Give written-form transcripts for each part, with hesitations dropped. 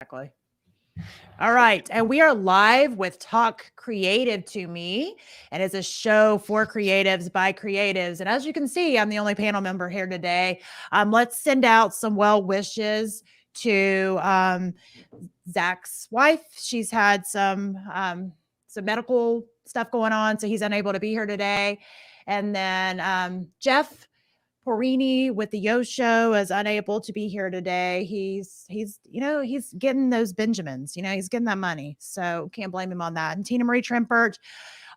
Exactly. All right. And we are live with Talk Creative to Me. And it's a show for creatives by creatives. And as you can see, I'm the only panel member here today. Let's send out some well wishes to Zach's wife. She's had some medical stuff going on, so he's unable to be here today. And then Jeff Porini with the Yo Show is unable to be here today. He's getting those Benjamins. He's getting that money, so can't blame him on that. And Tina Marie Trimpert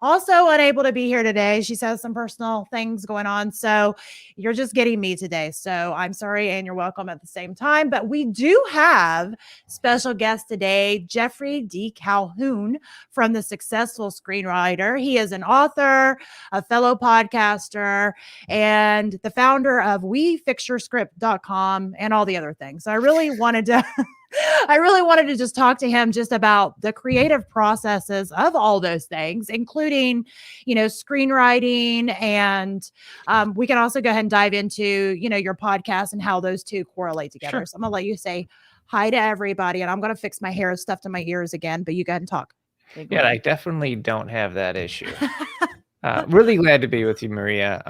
also unable to be here today. She has some personal things going on. So you're just getting me today. So I'm sorry and you're welcome at the same time. But we do have special guest today, Geoffrey D Calhoun from The Successful Screenwriter. He is an author, a fellow podcaster, and the founder of WeFixYourScript.com and all the other things. So I really wanted to just talk to him just about the creative processes of all those things, including, screenwriting. And we can also go ahead and dive into, your podcast and how those two correlate together. Sure. So I'm going to let you say hi to everybody, and I'm going to fix my hair stuffed in my ears again, but you go ahead and talk. Yeah, I definitely don't have that issue. Really glad to be with you, Maria.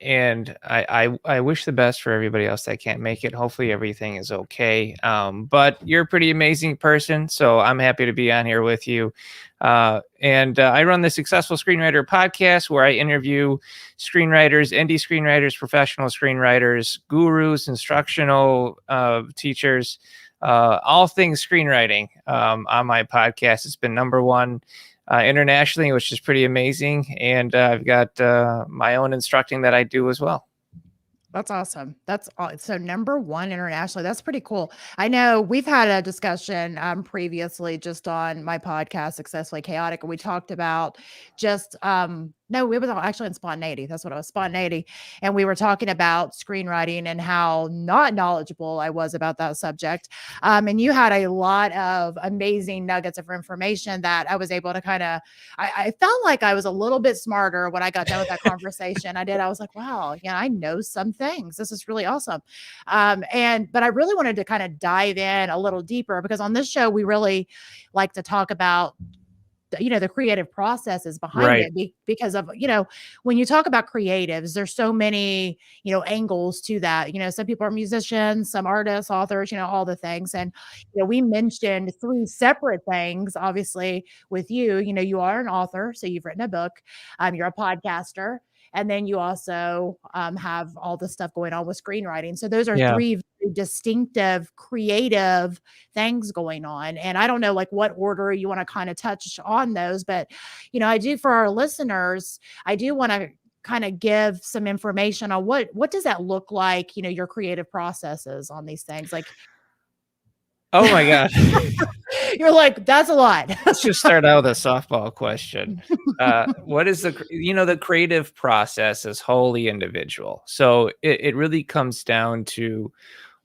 And I wish the best for everybody else that can't make it. Hopefully everything is okay. But you're a pretty amazing person, so I'm happy to be on here with you. And I run the Successful Screenwriter podcast where I interview screenwriters, indie screenwriters, professional screenwriters, gurus, instructional teachers, all things screenwriting on my podcast. It's been number one internationally, which is pretty amazing. And I've got my own instructing that I do as well. That's awesome. So number one internationally. That's pretty cool. I know we've had a discussion previously just on my podcast, Successfully Chaotic, and we talked about just no, we were actually in spontaneity. That's what it was, spontaneity. And we were talking about screenwriting and how not knowledgeable I was about that subject. And you had a lot of amazing nuggets of information that I was able to I felt like I was a little bit smarter when I got done with that conversation. I was like, wow, I know some things. This is really awesome. But I really wanted to kind of dive in a little deeper because on this show, we really like to talk about the creative processes behind it because of, when you talk about creatives, there's so many, angles to that. Some people are musicians, some artists, authors, all the things. And, we mentioned three separate things, obviously with you, you are an author. So you've written a book, you're a podcaster. And then you also have all the stuff going on with screenwriting. So those are three very distinctive, creative things going on. And I don't know what order you want to kind of touch on those, but, I do for our listeners, I do want to kind of give some information on what does that look like, your creative processes on these things. Oh my gosh. You're like, that's a lot. Let's just start out with a softball question. What is the creative process is wholly individual. So it really comes down to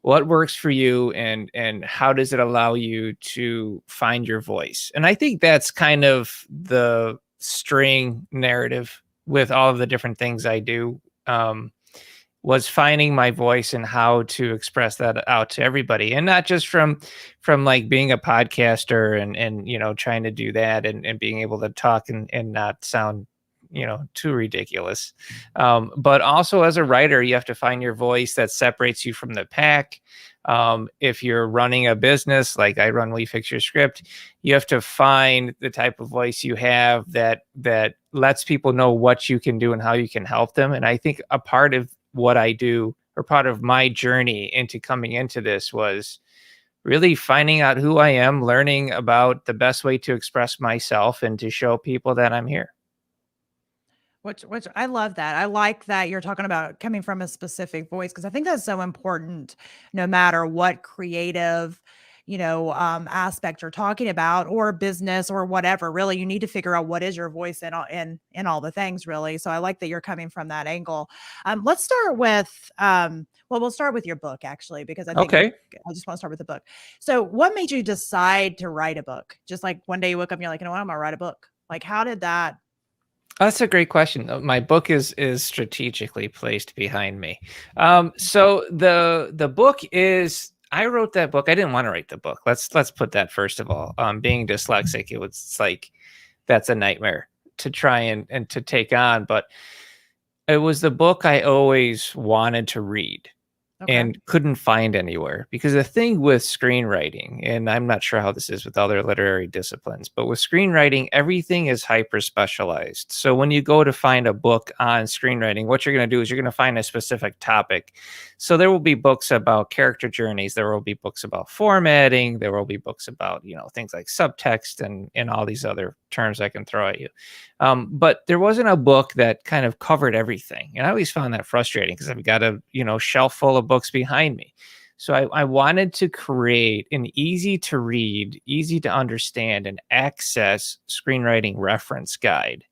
what works for you and how does it allow you to find your voice. And I think that's kind of the string narrative with all of the different things I do. Was finding my voice and how to express that out to everybody, and not just from being a podcaster and trying to do that and being able to talk and not sound too ridiculous, but also as a writer you have to find your voice that separates you from the pack. If you're running a business like I run We Fix Your Script, you have to find the type of voice you have that lets people know what you can do and how you can help them. And I think a part of what I do, or part of my journey into coming into this, was really finding out who I am, learning about the best way to express myself and to show people that I'm here. Which I love that. I like that you're talking about coming from a specific voice, because I think that's so important no matter what creative, aspect you're talking about, or business or whatever. Really, you need to figure out what is your voice in all the things, really. So I like that you're coming from that angle. Let's start with, we'll start with your book, actually, because I think I just want to start with the book. So what made you decide to write a book? Just like one day you woke up and you're like, I'm going to write a book. How did that? That's a great question. My book is strategically placed behind me. So the book is, I wrote that book. I didn't want to write the book. Let's put that first of all. Being dyslexic, it's like that's a nightmare to try and to take on. But it was the book I always wanted to read Okay. and couldn't find anywhere. Because the thing with screenwriting, and I'm not sure how this is with other literary disciplines, but with screenwriting, everything is hyper specialized. So when you go to find a book on screenwriting, what you're going to do is you're going to find a specific topic. So there will be books about character journeys, there will be books about formatting, there will be books about, things like subtext and all these other terms I can throw at you. But there wasn't a book that kind of covered everything. And I always found that frustrating because I've got a, shelf full of books behind me. So I wanted to create an easy to read, easy to understand and access screenwriting reference guide.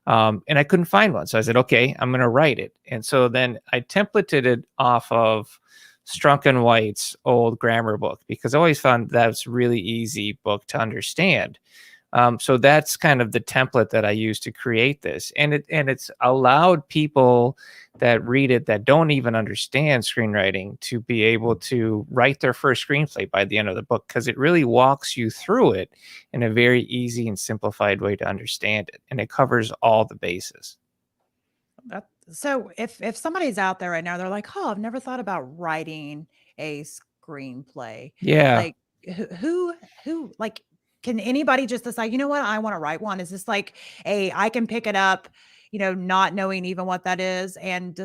And I couldn't find one. So I said, okay, I'm going to write it. And so then I templated it off of Strunk and White's old grammar book, because I always found that's really easy book to understand. So that's kind of the template that I use to create this. And it's allowed people that read it that don't even understand screenwriting to be able to write their first screenplay by the end of the book, because it really walks you through it in a very easy and simplified way to understand it. And it covers all the bases. So if somebody's out there right now, they're like, "Oh, I've never thought about writing a screenplay." Yeah. Like who like can anybody just decide, you know what, I want to write one? Is this like I can pick it up, not knowing even what that is and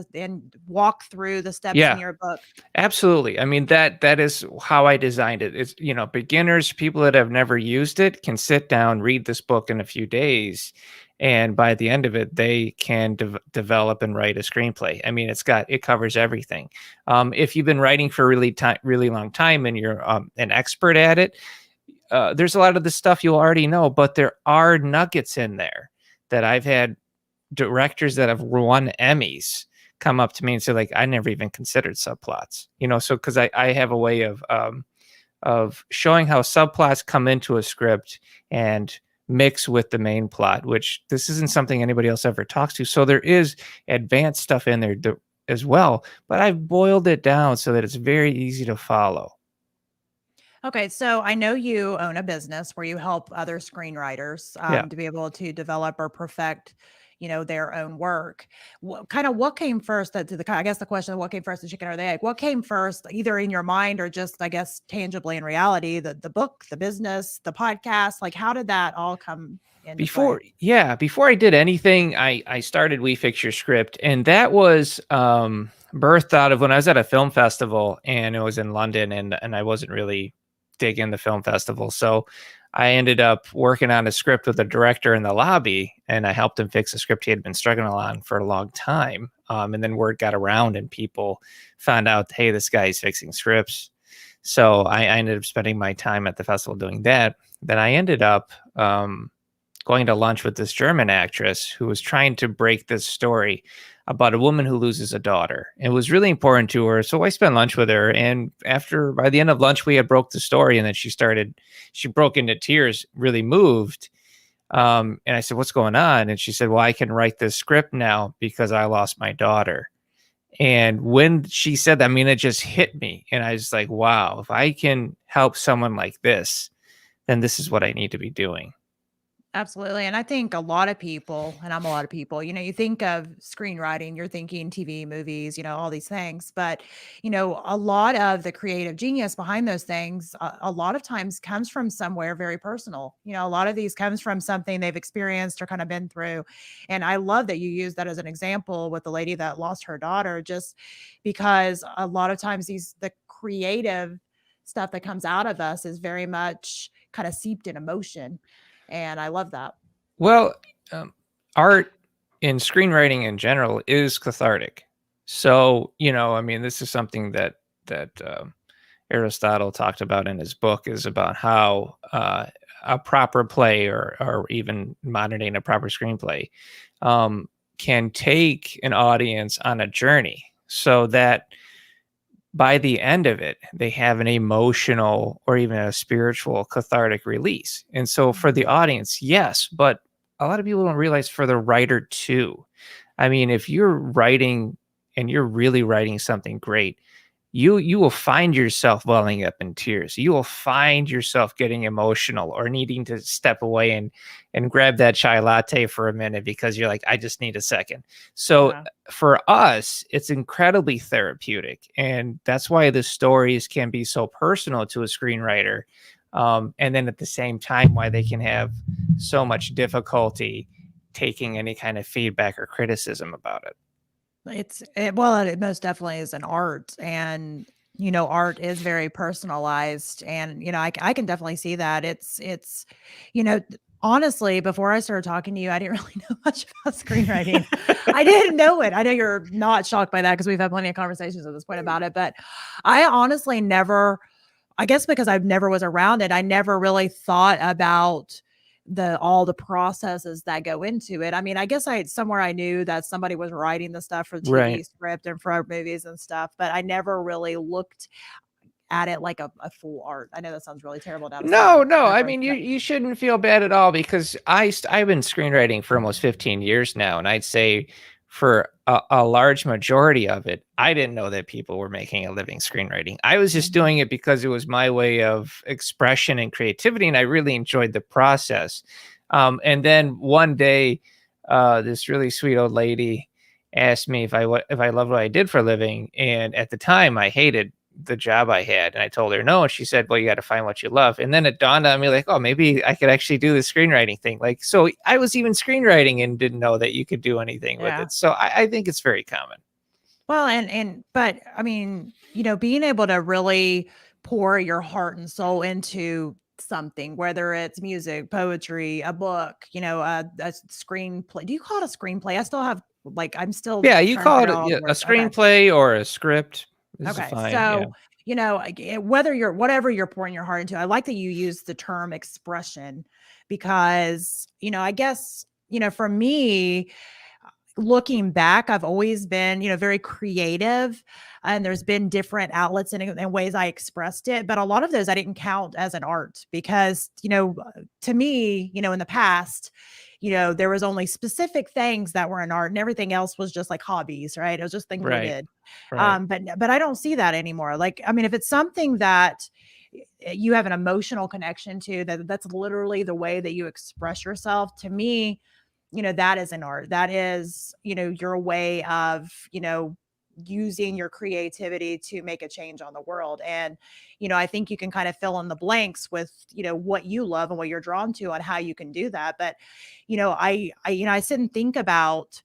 walk through the steps in Yeah. your book? Absolutely. I mean, that is how I designed it. It's, beginners, people that have never used it can sit down, read this book in a few days. And by the end of it, they can develop and write a screenplay. I mean, it covers everything. If you've been writing for a really long time and you're an expert at it, there's a lot of the stuff you'll already know, but there are nuggets in there that I've had directors that have won Emmys come up to me and say, like, I never even considered subplots, so because I have a way of showing how subplots come into a script and mix with the main plot, which this isn't something anybody else ever talks to. So there is advanced stuff in there as well, but I've boiled it down so that it's very easy to follow. Okay, so I know you own a business where you help other screenwriters Yeah. to be able to develop or perfect, their own work. What came first? I guess the question of what came first, the chicken or the egg? What came first, either in your mind or just, I guess, tangibly in reality? The book, the business, the podcast. Like, how did that all come into play? Before I did anything, I started We Fix Your Script, and that was birthed out of when I was at a film festival, and it was in London, and I wasn't really digging the film festival. So I ended up working on a script with a director in the lobby, and I helped him fix a script he had been struggling on for a long time. And then word got around and people found out, hey, this guy's fixing scripts. So I ended up spending my time at the festival doing that. Then I ended up going to lunch with this German actress who was trying to break this story about a woman who loses a daughter. It was really important to her. So I spent lunch with her. And by the end of lunch, we had broke the story. And then she broke into tears, really moved. And I said, what's going on? And she said, well, I can write this script now because I lost my daughter. And when she said that, I mean, it just hit me. And I was like, wow, if I can help someone like this, then this is what I need to be doing. Absolutely. And I think a lot of people, and I'm a lot of people, you think of screenwriting, you're thinking TV, movies, all these things. But, a lot of the creative genius behind those things, a lot of times comes from somewhere very personal. A lot of these comes from something they've experienced or kind of been through. And I love that you use that as an example with the lady that lost her daughter, just because a lot of times the creative stuff that comes out of us is very much kind of seeped in emotion. And I love that. Well, art in screenwriting in general is cathartic. So, I mean, this is something that Aristotle talked about in his book, is about how a proper play or even modern day a proper screenplay can take an audience on a journey so that by the end of it, they have an emotional or even a spiritual cathartic release. And so for the audience, yes, but a lot of people don't realize for the writer too. I mean, if you're writing and you're really writing something great, you will find yourself welling up in tears. You will find yourself getting emotional or needing to step away and grab that chai latte for a minute because you're like, I just need a second. So Yeah. for us, it's incredibly therapeutic. And that's why the stories can be so personal to a screenwriter. And then at the same time, why they can have so much difficulty taking any kind of feedback or criticism about it. Well, it most definitely is an art, and art is very personalized, and I can definitely see that. Honestly, before I started talking to you, I didn't really know much about screenwriting. I didn't know it. I know you're not shocked by that because we've had plenty of conversations at this point about it, but I honestly never, I guess because I never was around it, I never really thought about all the processes that go into it. I mean, I guess I knew that somebody was writing the stuff for Right. TV script and for movies and stuff, but I never really looked at it like a full art. I know that sounds really terrible now to say No, no. that I way, mean, you but you shouldn't feel bad at all because I've been screenwriting for almost 15 years now, and I'd say for a large majority of it, I didn't know that people were making a living screenwriting. I was just Mhm. doing it because it was my way of expression and creativity, and I really enjoyed the process. And then one day, this really sweet old lady asked me if I loved what I did for a living, and at the time, I hated the job I had. And I told her no. And she said, well, you got to find what you love. And then it dawned on me like, oh, maybe I could actually do the screenwriting thing. Like, so I was even screenwriting and didn't know that you could do anything with Yeah. it. So I think it's very common. Well, but I mean, being able to really pour your heart and soul into something, whether it's music, poetry, a book, a screenplay. Do you call it a screenplay? I still have I'm still Yeah, you trying to call figure it out all the a words. Okay. screenplay or a script. This is Okay. fine. Yeah. So, whatever you're pouring your heart into, I like that you use the term expression because, I guess, for me, looking back, I've always been, very creative, and there's been different outlets and ways I expressed it. But a lot of those I didn't count as an art because, to me, in the past, there was only specific things that were an art and everything else was just like hobbies, right? It was just things we Right. did. Right. But I don't see that anymore. Like, I mean, if it's something that you have an emotional connection to, that's literally the way that you express yourself. To me, that is an art. That is, your way of, using your creativity to make a change on the world. And, I think you can kind of fill in the blanks with, what you love and what you're drawn to on how you can do that. But, I sit and think about,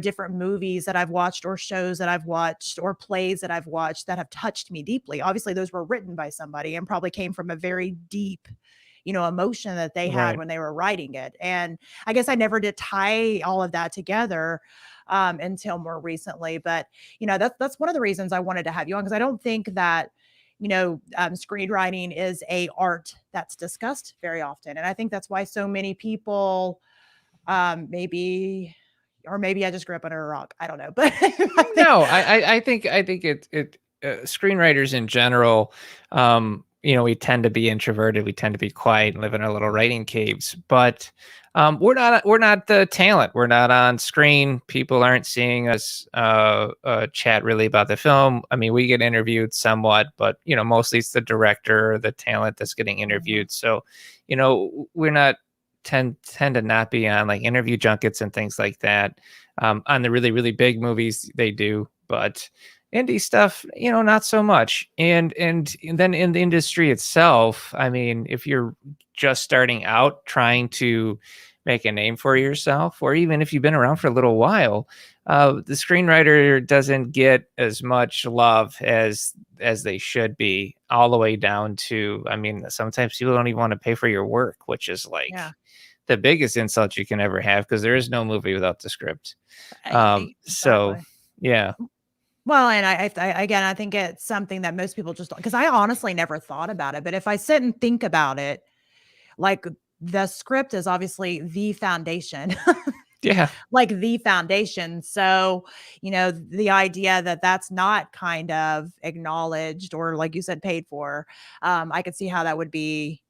different movies that I've watched or shows that I've watched or plays that I've watched that have touched me deeply. Obviously, those were written by somebody and probably came from a very deep, emotion that they had Right. when they were writing it. And I guess I never did tie all of that together until more recently. But that's one of the reasons I wanted to have you on because I don't think that screenwriting is a art that's discussed very often, and I think that's why so many people maybe. Or maybe I just grew up under a rock. I don't know, but I think No, I think it screenwriters in general, we tend to be introverted, we tend to be quiet and live in our little writing caves. But we're not the talent. We're not on screen. People aren't seeing us chat really about the film. I mean, we get interviewed somewhat, but mostly it's the director or the talent that's getting Mhm. interviewed. So, we're not tend to not be on like interview junkets and things like that. On the really, really big movies, they do, but indie stuff, not so much. And then in the industry itself, I mean, if you're just starting out trying to make a name for yourself, or even if you've been around for a little while, the screenwriter doesn't get as much love as they should be, all the way down to, I mean, sometimes people don't even want to pay for your work, which is like Yeah. the biggest insult you can ever have because there is no movie without the script. So Exactly. yeah, Well, and again, I think it's something that most people just don't, because I honestly never thought about it. But if I sit and think about it, like the script is obviously the foundation, yeah, like the foundation. So, the idea that that's not kind of acknowledged or, like you said, paid for, I could see how that would be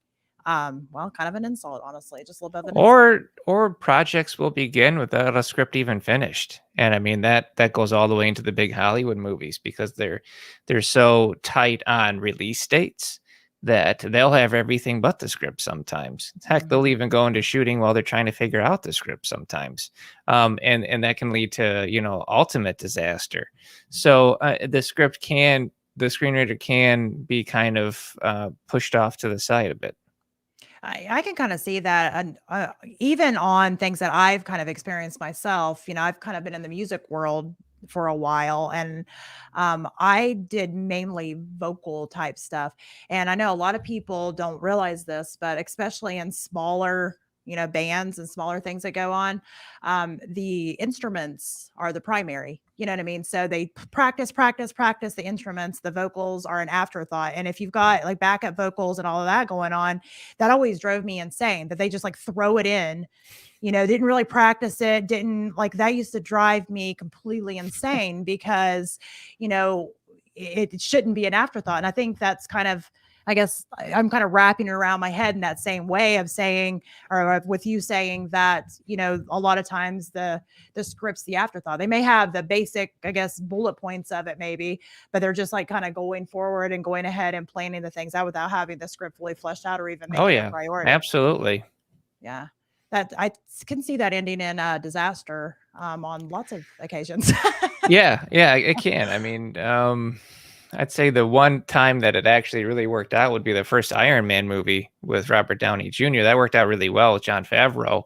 well, kind of an insult, honestly, just a little bit of an insult. Or projects will begin without a script even finished. And I mean that goes all the way into the big Hollywood movies because they're so tight on release dates that they'll have everything but the script sometimes. Heck, they'll even go into shooting while they're trying to figure out the script sometimes. And that can lead to, ultimate disaster. So the screenwriter can be kind of pushed off to the side a bit. I can kind of see that, and even on things that I've kind of experienced myself. I've kind of been in the music world for a while, and I did mainly vocal type stuff. And I know a lot of people don't realize this, but especially in smaller, bands and smaller things that go on, the instruments are the primary. You know what I mean? So they practice, practice, practice the instruments. The vocals are an afterthought. And if you've got like backup vocals and all of that going on, that always drove me insane that they just like throw it in, didn't really practice it, didn't like that used to drive me completely insane because, it shouldn't be an afterthought. And I think that's kind of, I guess I'm kind of wrapping it around my head in that same way of saying, or with you saying that, a lot of times the script's the afterthought. They may have the basic, I guess, bullet points of it maybe, but they're just like kind of going forward and going ahead and planning the things out without having the script fully fleshed out or even making it a priority. Absolutely. Yeah. That I can see that ending in a disaster on lots of occasions. Yeah, it can. I mean, I'd say the one time that it actually really worked out would be the first Iron Man movie with Robert Downey Jr. That worked out really well with Jon Favreau.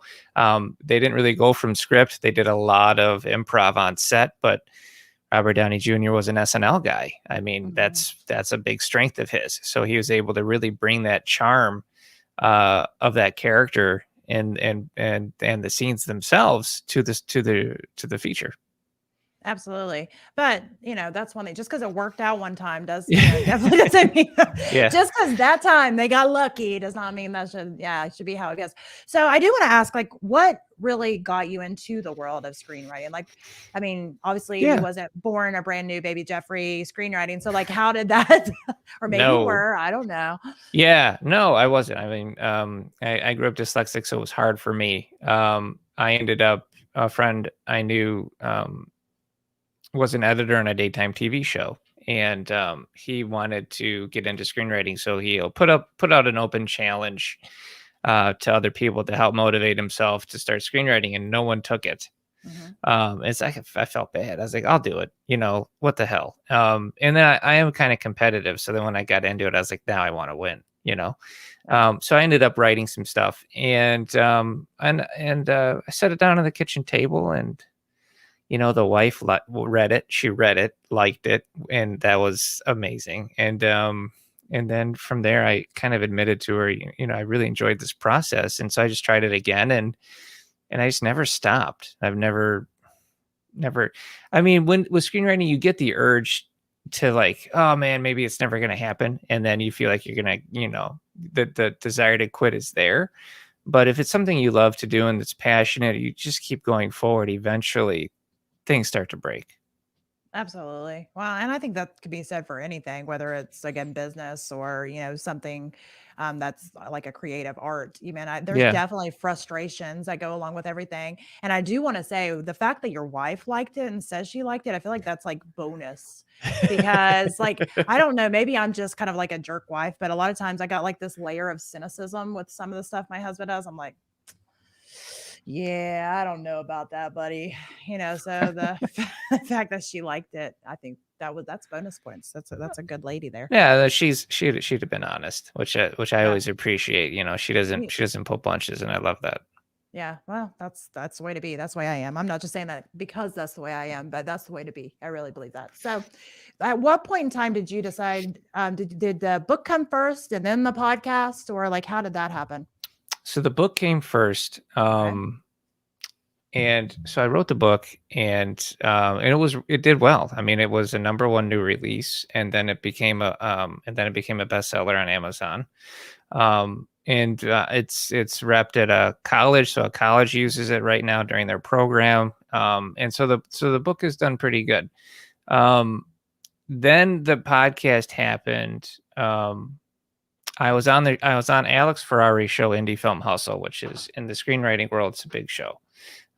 They didn't really go from script. They did a lot of improv on set, but Robert Downey Jr. was an SNL guy. I mean, that's a big strength of his. So he was able to really bring that charm of that character and the scenes themselves to the feature. Absolutely. But, that's one thing. Just because it worked out one time definitely doesn't mean just because that time they got lucky does not mean that it should be how it goes. So I do want to ask, like, what really got you into the world of screenwriting? Like, I mean, obviously you wasn't born a brand new baby Geoffrey screenwriting. So like, how did that, or maybe you were, I don't know. Yeah, no, I wasn't. I mean, I grew up dyslexic, so it was hard for me. I ended up, a friend I knew, was an editor on a daytime TV show, and he wanted to get into screenwriting, so he'll put out an open challenge to other people to help motivate himself to start screenwriting, and no one took it. It's like I felt bad. I was like, I'll do it. What the hell? And then I am kind of competitive, so then when I got into it, I was like, now I want to win. So I ended up writing some stuff, and I set it down on the kitchen table, and the wife read it. She read it, liked it, and that was amazing. And then from there, I kind of admitted to her, I really enjoyed this process, and so I just tried it again, and I just never stopped. I've never. I mean, with screenwriting, you get the urge to like, oh man, maybe it's never going to happen, and then you feel like you're gonna, the desire to quit is there. But if it's something you love to do and it's passionate, you just keep going forward. Eventually, things start to break. Absolutely. Well, and I think that could be said for anything, whether it's again business or something that's like a creative art. There's definitely frustrations that go along with everything. And I do want to say the fact that your wife liked it and says she liked it, I feel like that's like bonus because like I don't know, maybe I'm just kind of like a jerk wife, but a lot of times I got like this layer of cynicism with some of the stuff my husband does. I'm like, yeah, I don't know about that, buddy. So the fact that she liked it, I think that's bonus points. That's a good lady there. Yeah, she'd have been honest, which I always appreciate. She doesn't pull punches, and I love that. Yeah, well, that's the way to be. That's the way I am. I'm not just saying that because that's the way I am, but that's the way to be. I really believe that. So, at what point in time did you decide? Did the book come first and then the podcast, or like how did that happen? So the book came first. And so I wrote the book, and it did well. I mean, it was a #1 new release, and then it became a bestseller on Amazon. It's repped at a college, so a college uses it right now during their program. And so the book is done pretty good. Then the podcast happened. I was on Alex Ferrari's show, Indie Film Hustle, which is in the screenwriting world, it's a big show.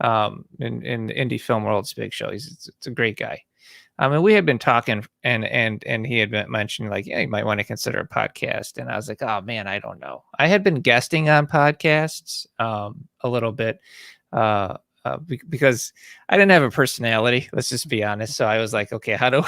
In the indie film world, it's a big show. It's a great guy. And we had been talking, and he had been mentioning like, yeah, you might want to consider a podcast. And I was like, oh man, I don't know. I had been guesting on podcasts a little bit because I didn't have a personality. Let's just be honest. So I was like, okay, how do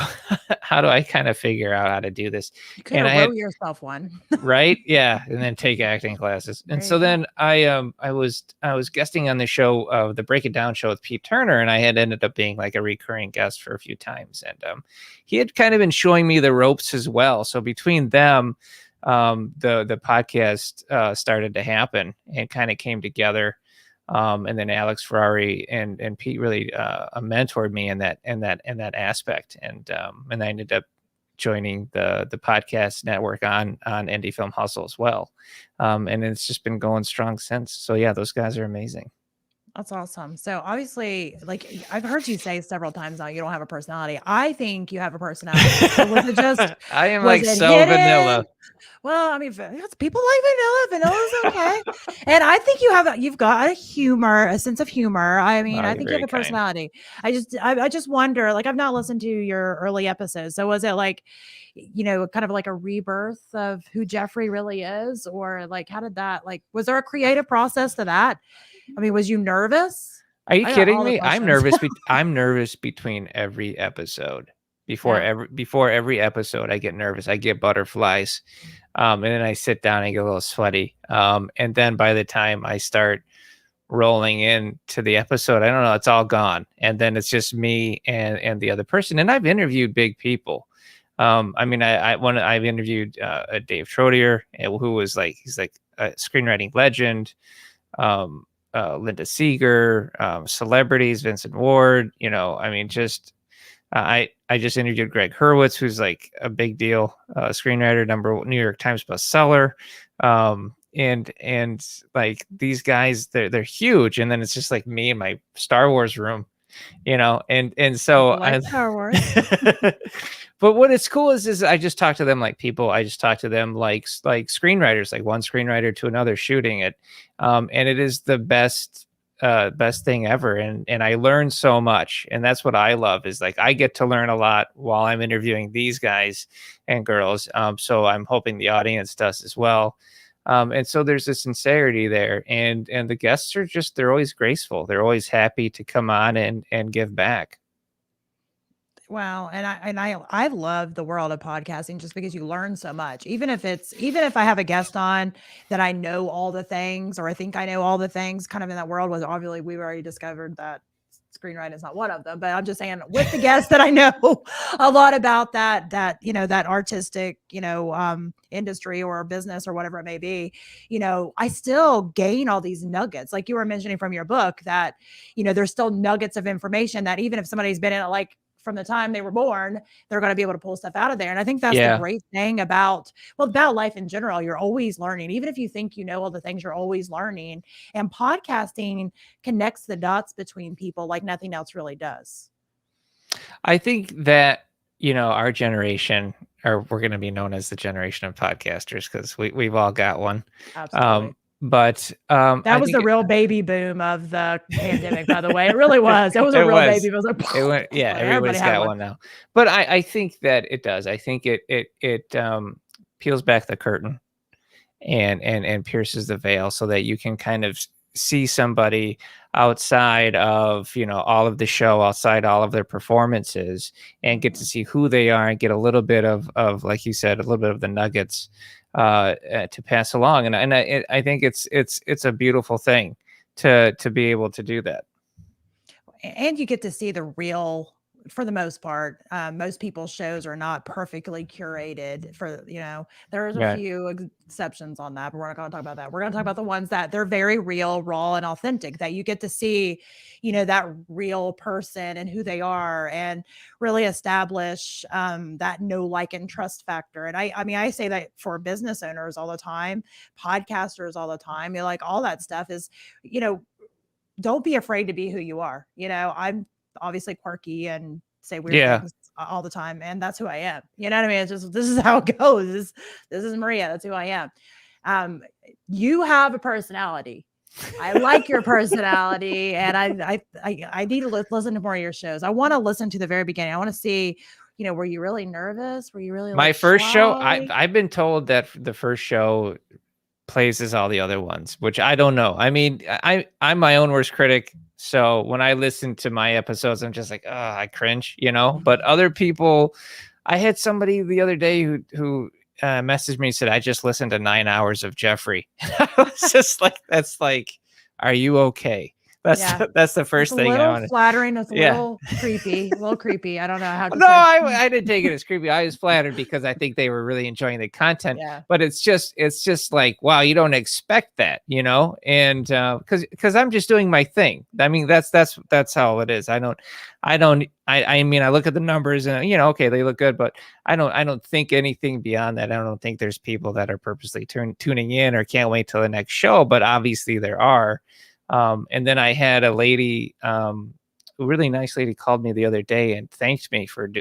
I kind of figure out how to do this? You could And have I had wrote yourself one. right, yeah, and then take acting classes. And so then I was guesting on the show, the Break It Down show with Pete Turner, and I had ended up being like a recurring guest for a few times. And he had kind of been showing me the ropes as well. So between them, the podcast started to happen and kind of came together. And then Alex Ferrari and Pete really mentored me in that aspect, and I ended up joining the podcast network on Indie Film Hustle as well, and it's just been going strong since. So yeah, those guys are amazing. That's awesome. So obviously, like I've heard you say several times now, you don't have a personality. I think you have a personality. So was it just? I am Was like it so hidden? vanilla. Well, I mean, people like vanilla. Vanilla's okay. And I think you've got a sense of humor. I mean, Oh, I you're think you have very a kind. personality. I just wonder, like, I've not listened to your early episodes. So was it like, kind of like a rebirth of who Geoffrey really is? Or like, how did that, like, was there a creative process to that? I mean, was you nervous? Are you I got kidding all the me? I'm questions. nervous. I'm nervous between every episode. Before every episode, I get nervous. I get butterflies, and then I sit down. I get a little sweaty, and then by the time I start rolling into the episode, I don't know, it's all gone, and then it's just me and the other person. And I've interviewed big people. I mean, I've interviewed Dave Trottier, who was like, he's like a screenwriting legend. Linda Seeger, celebrities, Vincent Ward. I mean, just I just interviewed Greg Hurwitz, who's like a big deal screenwriter, New York Times bestseller. And like these guys, they're huge. And then it's just like me in my Star Wars room, and so People like Star Wars. But what is cool is I just talk to them like people. I just talk to them like screenwriters, like one screenwriter to another shooting it. And it is the best thing ever. And I learn so much. And that's what I love, is like, I get to learn a lot while I'm interviewing these guys and girls. So I'm hoping the audience does as well. And so there's a sincerity there, and the guests are they're always graceful. They're always happy to come on and give back. Wow, and I love the world of podcasting just because you learn so much. Even if I have a guest on that I know all the things, or I think I know all the things kind of in that world, was obviously we've already discovered that screenwriting is not one of them, but I'm just saying with the guests that I know a lot about that artistic, industry or business or whatever it may be, I still gain all these nuggets. Like you were mentioning from your book that, there's still nuggets of information that even if somebody's been in it, like from the time they were born, they're going to be able to pull stuff out of there. And I think that's the great thing about life in general. You're always learning. Even if you think you know all the things, you're always learning. And podcasting connects the dots between people like nothing else really does. I think that, our generation, or we're going to be known as the generation of podcasters, because we've all got one. Absolutely. But that was the real baby boom of the pandemic, by the way. It really was. It was a real baby boom. Everybody's got one now. But I think that it does. I think it peels back the curtain and pierces the veil, so that you can kind of see somebody outside of all of the show, outside all of their performances, and get to see who they are and get a little bit of like you said, a little bit of the nuggets to pass along. And I think it's a beautiful thing to be able to do that. And you get to see the real, for the most part. Most people's shows are not perfectly curated for, there's a few exceptions on that, but we're not going to talk about that. We're going to talk about the ones that they're very real, raw, and authentic, that you get to see, that real person and who they are, and really establish that know, like, and trust factor. And I say that for business owners all the time, podcasters all the time, like all that stuff is, don't be afraid to be who you are. I'm obviously quirky and say weird things all the time. And that's who I am. You know what I mean? It's just, this is how it goes. This is Maria. That's who I am. You have a personality. I like your personality, and I need to listen to more of your shows. I want to listen to the very beginning. I want to see, were you really nervous? Were you really My like first show, shy? I've been told that the first show plays as all the other ones, which I don't know. I mean, I'm my own worst critic. So when I listen to my episodes, I'm just like, oh, I cringe, But other people, I had somebody the other day who messaged me and said, I just listened to 9 hours of Geoffrey. I was just like, that's like, are you okay? That's the first thing I want. A little flattering. It's a Yeah. little creepy. A little creepy. I don't know how to No, say. I didn't take it as creepy. I was flattered because I think they were really enjoying the content. Yeah. But it's just like, wow, you don't expect that, and because I'm just doing my thing. I mean, that's how it is. I mean, I look at the numbers and okay, they look good, but I don't think anything beyond that. I don't think there's people that are purposely tuning in or can't wait till the next show, but obviously there are. And then I had a lady, a really nice lady, called me the other day and thanked me for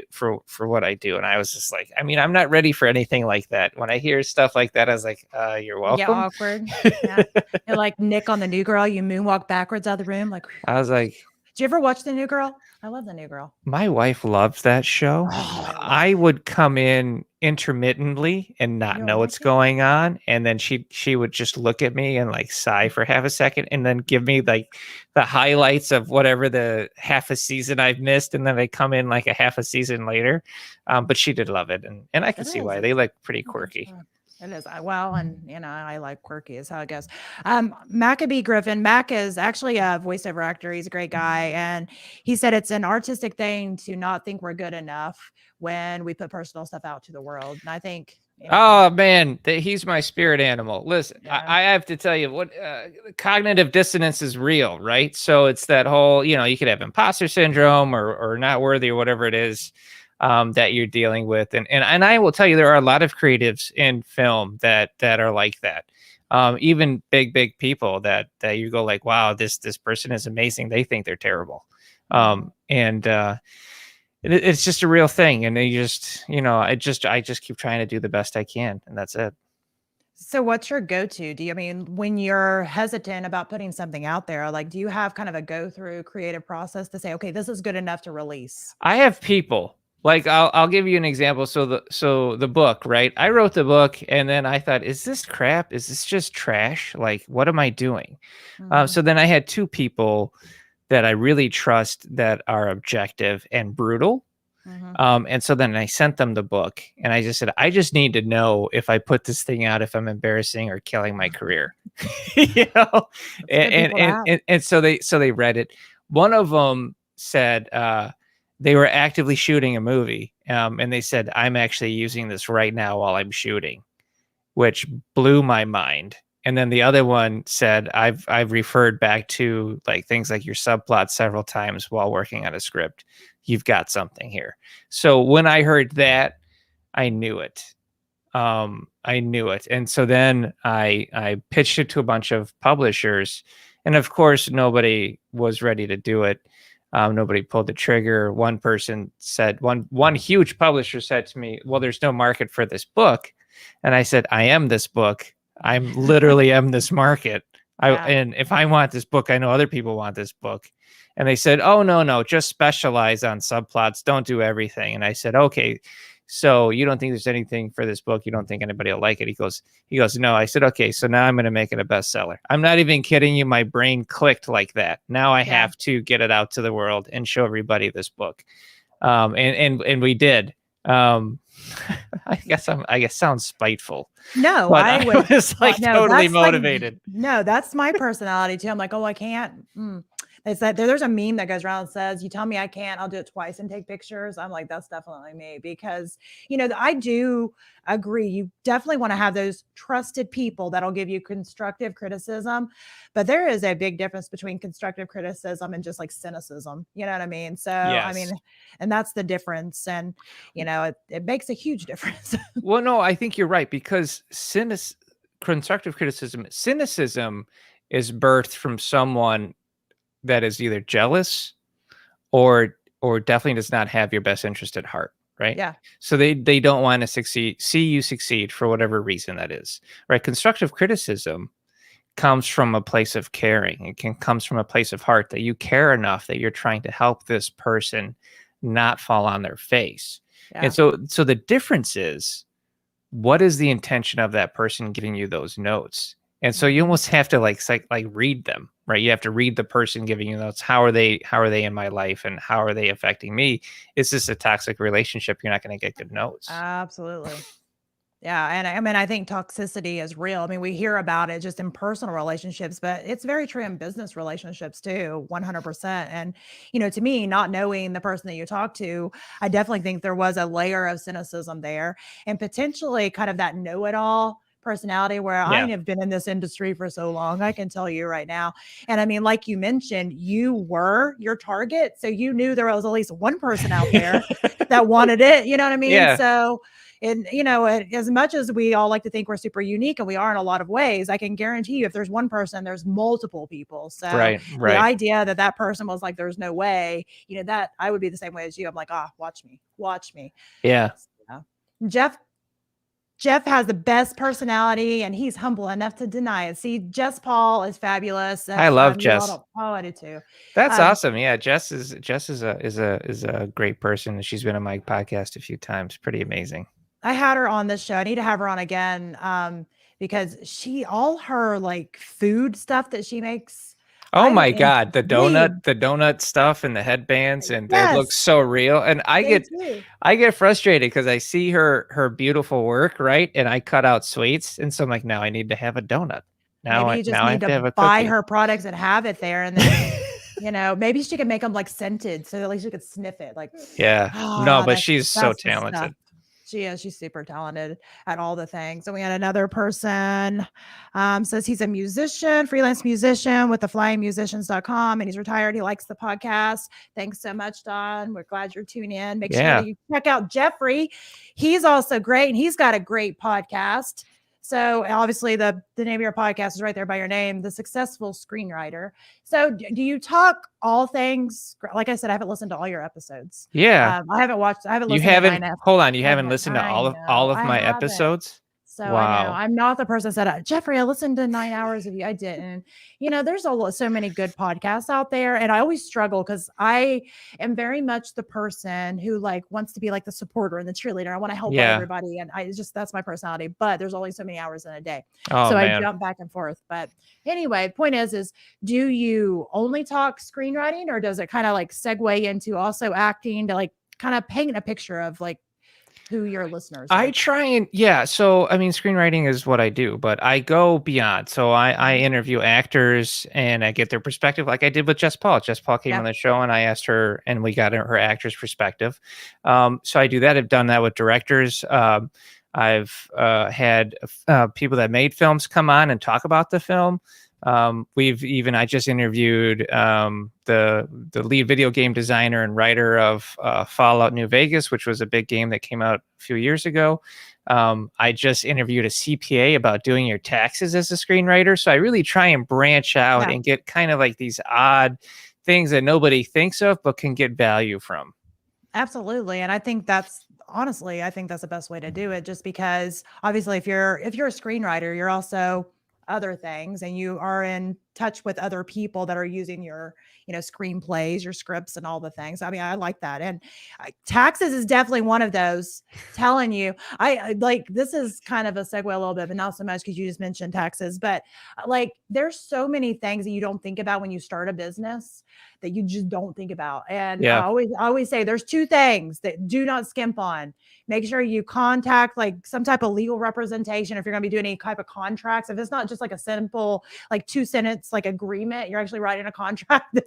what I do. And I was just like, I mean, I'm not ready for anything like that. When I hear stuff like that, I was like, you're welcome. Yeah, awkward. Yeah. You're like Nick on The New Girl. You moonwalk backwards out of the room. Like, I was like, did you ever watch The New Girl? I love The New Girl. My wife loves that show. Oh, I would come in intermittently and not know what's going on, and then she would just look at me and like sigh for half a second, and then give me like the highlights of whatever the half a season I've missed, and then they come in like a half a season later. But she did love it, and I can see why. They look pretty quirky. It is. Well, and I like quirky is how it goes. Maccabee Griffin. Mac is actually a voiceover actor. He's a great guy. And he said it's an artistic thing to not think we're good enough when we put personal stuff out to the world. And I think, oh man, he's my spirit animal. Listen, I have to tell you what cognitive dissonance is real, right? So it's that whole, you could have imposter syndrome or not worthy or whatever it is. That you're dealing with. And I will tell you, there are a lot of creatives in film that are like that. Even big people that you go like, wow, this person is amazing. They think they're terrible. It's just a real thing. And they just, I just keep trying to do the best I can. And that's it. So what's your go-to? When you're hesitant about putting something out there, like, do you have kind of a go through creative process to say, okay, this is good enough to release? I have people. Like I'll give you an example. So the book, right? I wrote the book and then I thought, is this crap? Is this just trash? Like, what am I doing? So then I had two people that I really trust that are objective and brutal. And so then I sent them the book and I just said, I just need to know if I put this thing out, if I'm embarrassing or killing my career, and so they read it. One of them said, they were actively shooting a movie. And they said, I'm actually using this right now while I'm shooting, which blew my mind. And then the other one said, I've referred back to like things like your subplot several times while working on a script. You've got something here. So when I heard that, I knew it. I knew it. And so then I pitched it to a bunch of publishers. And of course, nobody was ready to do it. Nobody pulled the trigger. One person said, one huge publisher said to me, well, there's no market for this book. And I said, I am this book. I'm literally am this market. And if I want this book, I know other people want this book. And they said, oh, no, just specialize on subplots. Don't do everything. And I said, okay, so you don't think there's anything for this book? You don't think anybody will like it? He goes, no. I said, okay, so now I'm going to make it a bestseller. I'm not even kidding you. My brain clicked like that. Now I have to get it out to the world and show everybody this book. And we did. I guess sounds spiteful. No, but I was like totally motivated. That's my personality too. I'm like, oh, I can't. It's that there's a meme that goes around and says, you tell me I can't, I'll do it twice and take pictures. I'm like, that's definitely me because, I do agree. You definitely want to have those trusted people that'll give you constructive criticism. But there is a big difference between constructive criticism and just like cynicism. You know what I mean? So, yes. I mean, and that's the difference. And, it makes a huge difference. Well, no, I think you're right because constructive criticism, cynicism is birthed from someone that is either jealous or or definitely does not have your best interest at heart, right? Yeah. So they don't want to see you succeed for whatever reason that is, right? Constructive criticism comes from a place of caring. Comes from a place of heart, that you care enough that you're trying to help this person not fall on their face. Yeah. And so the difference is, what is the intention of that person giving you those notes? And so you almost have to like read them, right? You have to read the person giving you notes. How are they in my life, and how are they affecting me? Is this a toxic relationship? You're not going to get good notes. Absolutely. Yeah. And I mean, I think toxicity is real. I mean, we hear about it just in personal relationships, but it's very true in business relationships too, 100%. And, to me, not knowing the person that you talk to, I definitely think there was a layer of cynicism there, and potentially kind of that know-it-all personality, where I have been in this industry for so long, I can tell you right now. And I mean, like you mentioned, you were your target. So you knew there was at least one person out there that wanted it. You know what I mean? Yeah. So, and as much as we all like to think we're super unique, and we are in a lot of ways, I can guarantee you, if there's one person, there's multiple people. So Right. the idea that person was like, there's no way, that I would be the same way as you. I'm like, watch me. Yeah. So, Jeff has the best personality, and he's humble enough to deny it. See, Jess Paul is fabulous. I love Jess. I do too. That's awesome. Yeah, Jess is a great person. She's been on my podcast a few times. Pretty amazing. I had her on this show. I need to have her on again, because all her like food stuff that she makes. Oh my God, the donut stuff and the headbands, and it looks so real. And I get frustrated because I see her beautiful work, right? And I cut out sweets, and so I'm like, now I need to have a donut. Maybe you just need to buy her products and have it there, and then maybe she could make them like scented, so at least you could sniff it. Like, no, but she's so talented. She is. She's super talented at all the things. And we had another person says he's a musician, freelance musician with theflyingmusicians.com, and he's retired. He likes the podcast. Thanks so much, Don. We're glad you're tuning in. Make sure that you check out Geoffrey. He's also great, and he's got a great podcast. So obviously the name of your podcast is right there by your name, The Successful Screenwriter. So do you talk all things? Like I said, I haven't listened to all your episodes. Yeah. I haven't listened. You haven't listened to all of my episodes? So I know I'm not the person that said, Geoffrey, I listened to 9 hours of you. I didn't. There's so many good podcasts out there, and I always struggle because I am very much the person who like wants to be like the supporter and the cheerleader. I want to help everybody, and that's my personality. But there's only so many hours in a day, so I jump back and forth. But anyway, point is do you only talk screenwriting, or does it kind of like segue into also acting to like kind of paint a picture of like who your listeners are? I try and so I mean, screenwriting is what I do, but I go beyond. So I interview actors and I get their perspective, like I did with Jess Paul. Jess Paul came on the show, and I asked her, and we got her actor's perspective. So I do that. I've done that with directors. I've had people that made films come on and talk about the film. I just interviewed the lead video game designer and writer of Fallout New Vegas, which was a big game that came out a few years ago. I just interviewed a CPA about doing your taxes as a screenwriter. So I really try and branch out and get kind of like these odd things that nobody thinks of, but can get value from. Absolutely. And I think that's the best way to do it, just because obviously if you're a screenwriter, you're also other things, and you are in touch with other people that are using your screenplays, your scripts, and all the things. I mean, I like that. And taxes is definitely one of those. Telling you, I like, this is kind of a segue a little bit, but not so much because you just mentioned taxes. But like, there's so many things that you don't think about when you start a business that you just don't think about. And I always say there's two things that do not skimp on. Make sure you contact like some type of legal representation if you're going to be doing any type of contracts. If it's not just like a simple like 2-sentence like agreement, you're actually writing a contract.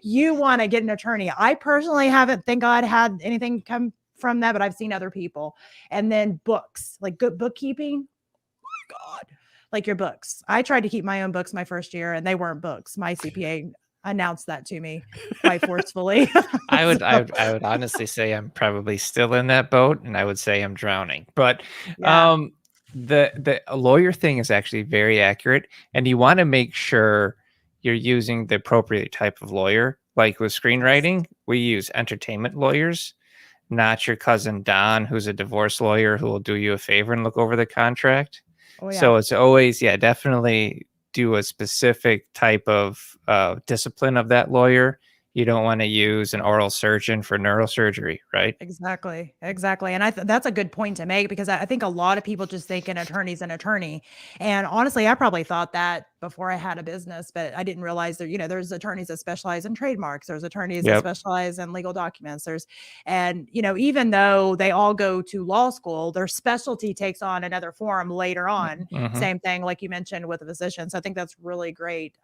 You want to get an attorney. I personally haven't, thank God, had anything come from that, but I've seen other people. And then books, like good bookkeeping. Oh my God, like your books. I tried to keep my own books my first year, and they weren't books. My CPA announced that to me quite forcefully. I would honestly say I'm probably still in that boat, and I would say I'm drowning. But the lawyer thing is actually very accurate, and you want to make sure you're using the appropriate type of lawyer. like with screenwriting, we use entertainment lawyers, not your cousin Don, who's a divorce lawyer who will do you a favor and look over the contract. Oh yeah. So it's always, definitely do a specific type of discipline of that lawyer. You don't want to use an oral surgeon for neurosurgery, right? Exactly. Exactly. And that's a good point to make, because I think a lot of people just think an attorney's an attorney. And honestly, I probably thought that before I had a business, but I didn't realize that, there's attorneys that specialize in trademarks. There's attorneys that Yep. specialize in legal documents. And even though they all go to law school, their specialty takes on another form later on. Mhm. Same thing, like you mentioned with a physician. So I think that's really great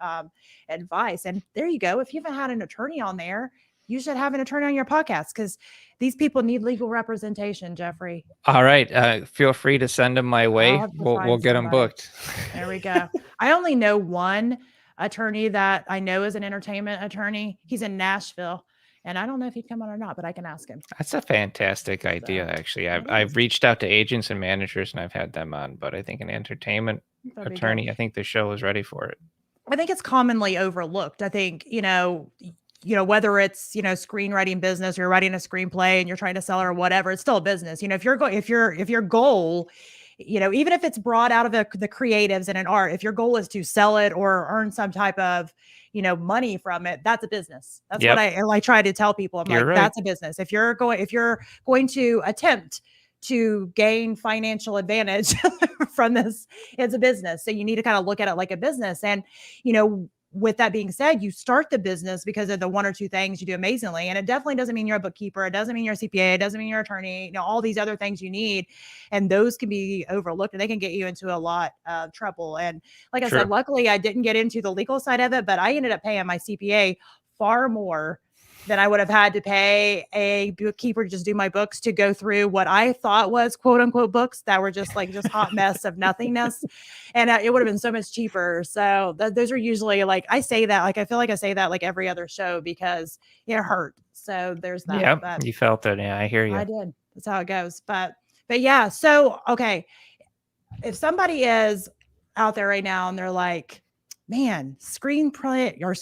advice. And there you go. If you haven't had an attorney on there, you should have an attorney on your podcast, because these people need legal representation, Geoffrey. All right. Feel free to send them my way. have to We'll find get them somebody. booked. There we go. I only know one attorney that I know is an entertainment attorney. He's in Nashville, and I don't know if he'd come on or not, but I can ask him. That's a fantastic idea, actually. I've reached out to agents and managers, and I've had them on, but I think an entertainment attorney, I think the show is ready for it. I think it's commonly overlooked. I think, whether it's, screenwriting business, you're writing a screenplay and you're trying to sell it or whatever, it's still a business. If your goal, even if it's brought out of the creatives and an art, if your goal is to sell it or earn some type of, money from it, that's a business. That's what I try to tell people. I'm like, that's a business. If you're going to attempt to gain financial advantage from this, it's a business. So you need to kind of look at it like a business. And, with that being said, you start the business because of the one or two things you do amazingly. And it definitely doesn't mean you're a bookkeeper. It doesn't mean you're a CPA. It doesn't mean you're an attorney, all these other things you need. And those can be overlooked, and they can get you into a lot of trouble. And like I said, luckily I didn't get into the legal side of it, but I ended up paying my CPA far more than I would have had to pay a bookkeeper to just do my books, to go through what I thought was quote unquote books that were just hot mess of nothingness. And it would have been so much cheaper. So those are usually, I say that, I feel like I say that like every other show, because it hurt. So there's that. Yeah, but you felt it. Yeah, I hear you. I did. That's how it goes. But yeah. So, okay. If somebody is out there right now and they're like, man, screenplay or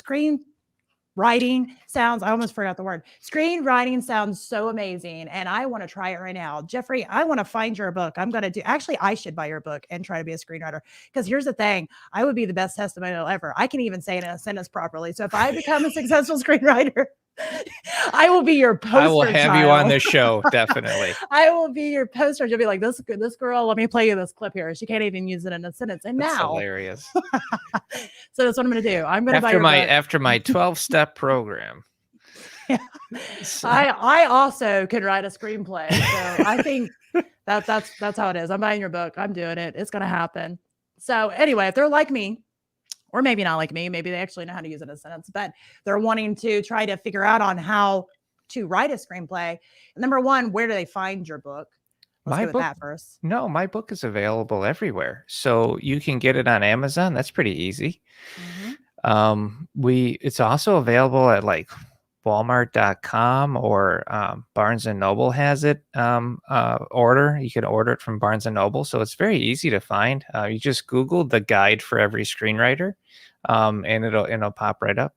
writing sounds, I almost forgot the word. Screenwriting sounds so amazing, and I want to try it right now. Geoffrey, I want to find your book. I should buy your book and try to be a screenwriter, because here's the thing. I would be the best testimonial ever. I can even say it in a sentence properly. So if I become a successful screenwriter, I will be your poster I will have child. you on the show, definitely. I will be your poster. You'll be like, this girl, let me play you this clip here. She can't even use it in a sentence. And that's now hilarious. So that's what I'm going to do. I'm going to buy your book. After my 12-step program. Yeah. So. I also could write a screenplay. So I think that's how it is. I'm buying your book. I'm doing it. It's going to happen. So anyway, if they're like me, or maybe not like me, maybe they actually know how to use it in a sentence, but they're wanting to try to figure out on how to write a screenplay. Number one, where do they find your book? Let's go with that first. No, my book is available everywhere. So you can get it on Amazon. That's pretty easy. Mm-hmm. It's also available at Walmart.com, or Barnes & Noble has it you can order it from Barnes & Noble. So it's very easy to find. You just Google the guide for every screenwriter, and it'll pop right up.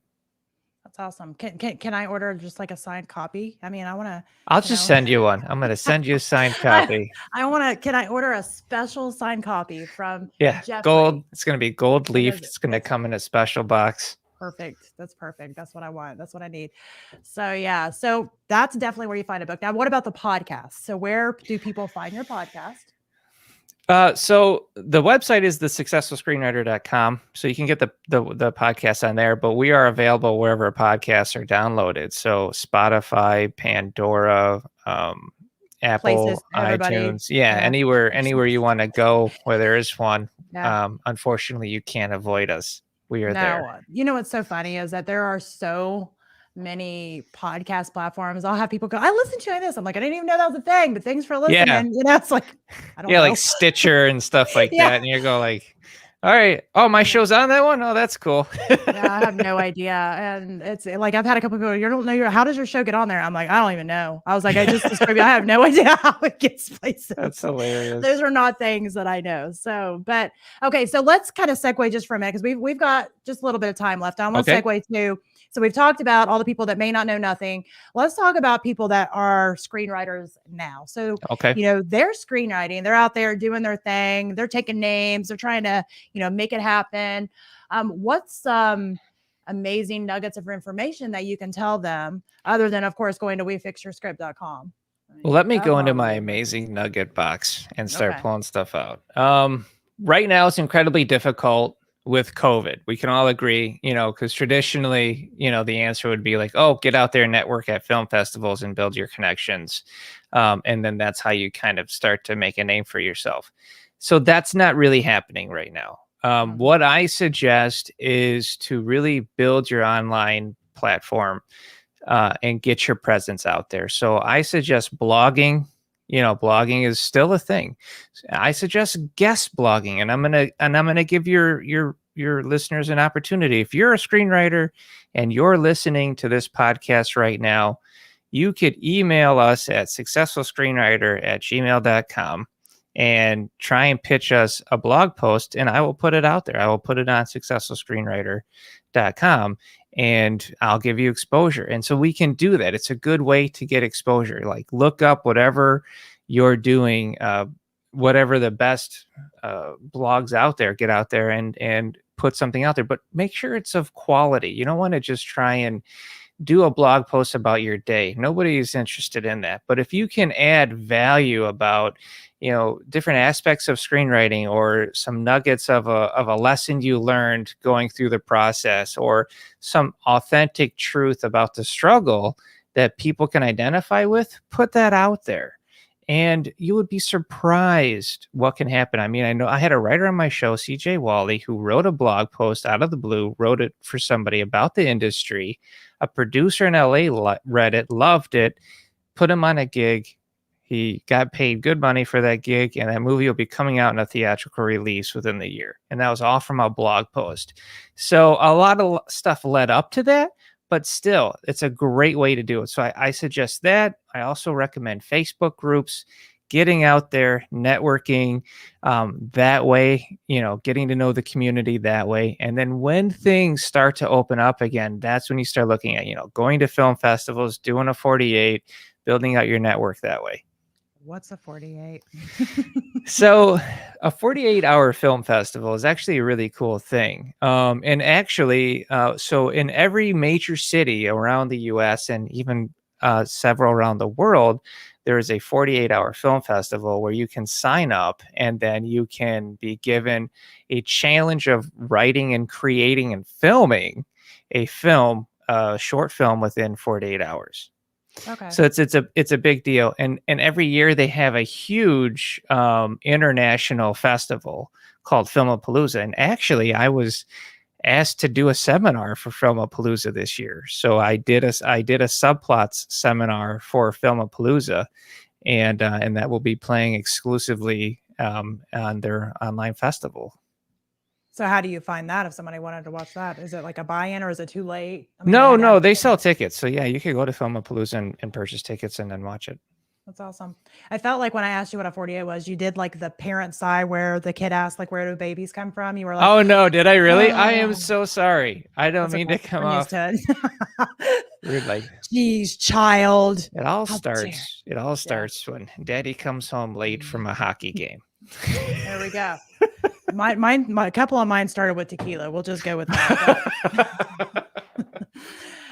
That's awesome. Can I order just a signed copy? I mean, I'll just send you one. I'm going to send you a signed copy. Can I order a special signed copy from Geoffrey? Gold. It's going to be gold leaf. It's going to come in a special box. Perfect. That's perfect. That's what I want. That's what I need. So yeah. So that's definitely where you find a book. Now, what about the podcast? So where do people find your podcast? So the website is thesuccessfulscreenwriter.com. So you can get the podcast on there, but we are available wherever podcasts are downloaded. So Spotify, Pandora, Apple, Places, iTunes. Anywhere you want to go where there is one. Yeah. Unfortunately, you can't avoid us. We are there. You know what's so funny is that there are so many podcast platforms. I'll have people go, I listened to this. I'm like, I didn't even know that was a thing, but thanks for listening. Yeah. It's like, I don't know. Like Stitcher and stuff like that. And you go like, all right. Oh, my show's on that one. Oh, that's cool. I have no idea. And it's like, I've had a couple people, you don't know how does your show get on there? I'm like, I don't even know. I was like, I have no idea how it gets places. That's hilarious. Those are not things that I know. So, but okay. So let's kind of segue just for a minute, because we've got just a little bit of time left. I want to segue to So we've talked about all the people that may not know nothing. Let's talk about people that are screenwriters now. So, Okay. they're screenwriting, they're out there doing their thing, they're taking names, they're trying to, make it happen. What's some amazing nuggets of information that you can tell them other than, of course, going to wefixyourscript.com? Well, let me That's go into my probably amazing nugget box and start okay. pulling stuff out. Right now, it's incredibly difficult with COVID. We can all agree, because traditionally, the answer would be like, oh, get out there and network at film festivals and build your connections. And then that's how you kind of start to make a name for yourself. So that's not really happening right now. What I suggest is to really build your online platform and get your presence out there. So I suggest blogging. Blogging is still a thing. I suggest guest blogging, and I'm gonna give your listeners an opportunity. If you're a screenwriter and you're listening to this podcast right now, you could email us at successfulscreenwriter@gmail.com and try and pitch us a blog post, and I will put it out there. I will put it on successfulscreenwriter.com, and I'll give you exposure. And so we can do that. It's a good way to get exposure. Like, look up whatever you're doing, whatever the best blogs out there, get out there and put something out there, but make sure it's of quality. You don't want to just try and do a blog post about your day. Nobody's interested in that. But if you can add value about, different aspects of screenwriting, or some nuggets of a lesson you learned going through the process, or some authentic truth about the struggle that people can identify with, put that out there. And you would be surprised what can happen. I mean, I know I had a writer on my show, CJ Wally, who wrote a blog post out of the blue, wrote it for somebody about the industry. A producer in LA read it, loved it, put him on a gig. He got paid good money for that gig, and that movie will be coming out in a theatrical release within the year. And that was all from a blog post. So a lot of stuff led up to that, but still, it's a great way to do it. So I suggest that. I also recommend Facebook groups, getting out there, networking that way, getting to know the community that way. And then when things start to open up again, that's when you start looking at, going to film festivals, doing a 48, building out your network that way. What's a 48? So a 48-hour film festival is actually a really cool thing. And actually, so in every major city around the US and even several around the world, there is a 48-hour film festival where you can sign up, and then you can be given a challenge of writing and creating and filming a film, short film within 48 hours. Okay. So it's a big deal, and every year they have a huge international festival called Filmapalooza. And actually, I was asked to do a seminar for Filmapalooza this year, so I did a subplots seminar for Filmapalooza, and that will be playing exclusively on their online festival. So how do you find that if somebody wanted to watch that? Is it like a buy-in, or is it too late? I mean, No, they sell tickets. So yeah, you could go to Filmapalooza and purchase tickets and then watch it. That's awesome. I felt like when I asked you what a 48 was, you did like the parent side where the kid asked, like, where do babies come from? You were like, oh no, did I really? I am so sorry. I don't mean to come off weird. Like, geez, child. It all starts when Daddy comes home late from a hockey game. There we go. My couple of mine started with tequila. We'll just go with that.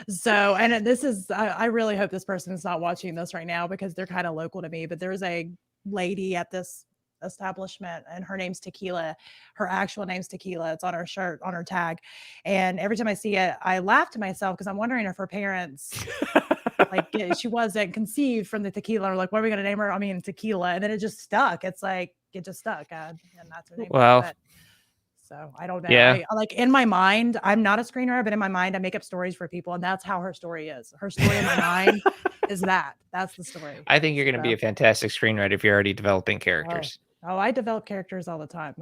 So, and this is, I really hope this person is not watching this right now because they're kind of local to me, but there's a lady at this establishment and her name's Tequila. Her actual name's Tequila. It's on her shirt, on her tag. And every time I see it, I laugh to myself because I'm wondering if her parents, like, she wasn't conceived from the tequila, or like, what are we going to name her? I mean, Tequila. And then it just stuck. It's like, it just stuck. And that's her name. Well, so I don't know. Yeah. I like, in my mind, I'm not a screenwriter, but in my mind, I make up stories for people. And that's how her story is. Her story in my mind is that. That's the story. I think you're going to be a fantastic screenwriter if you're already developing characters. Oh, I develop characters all the time.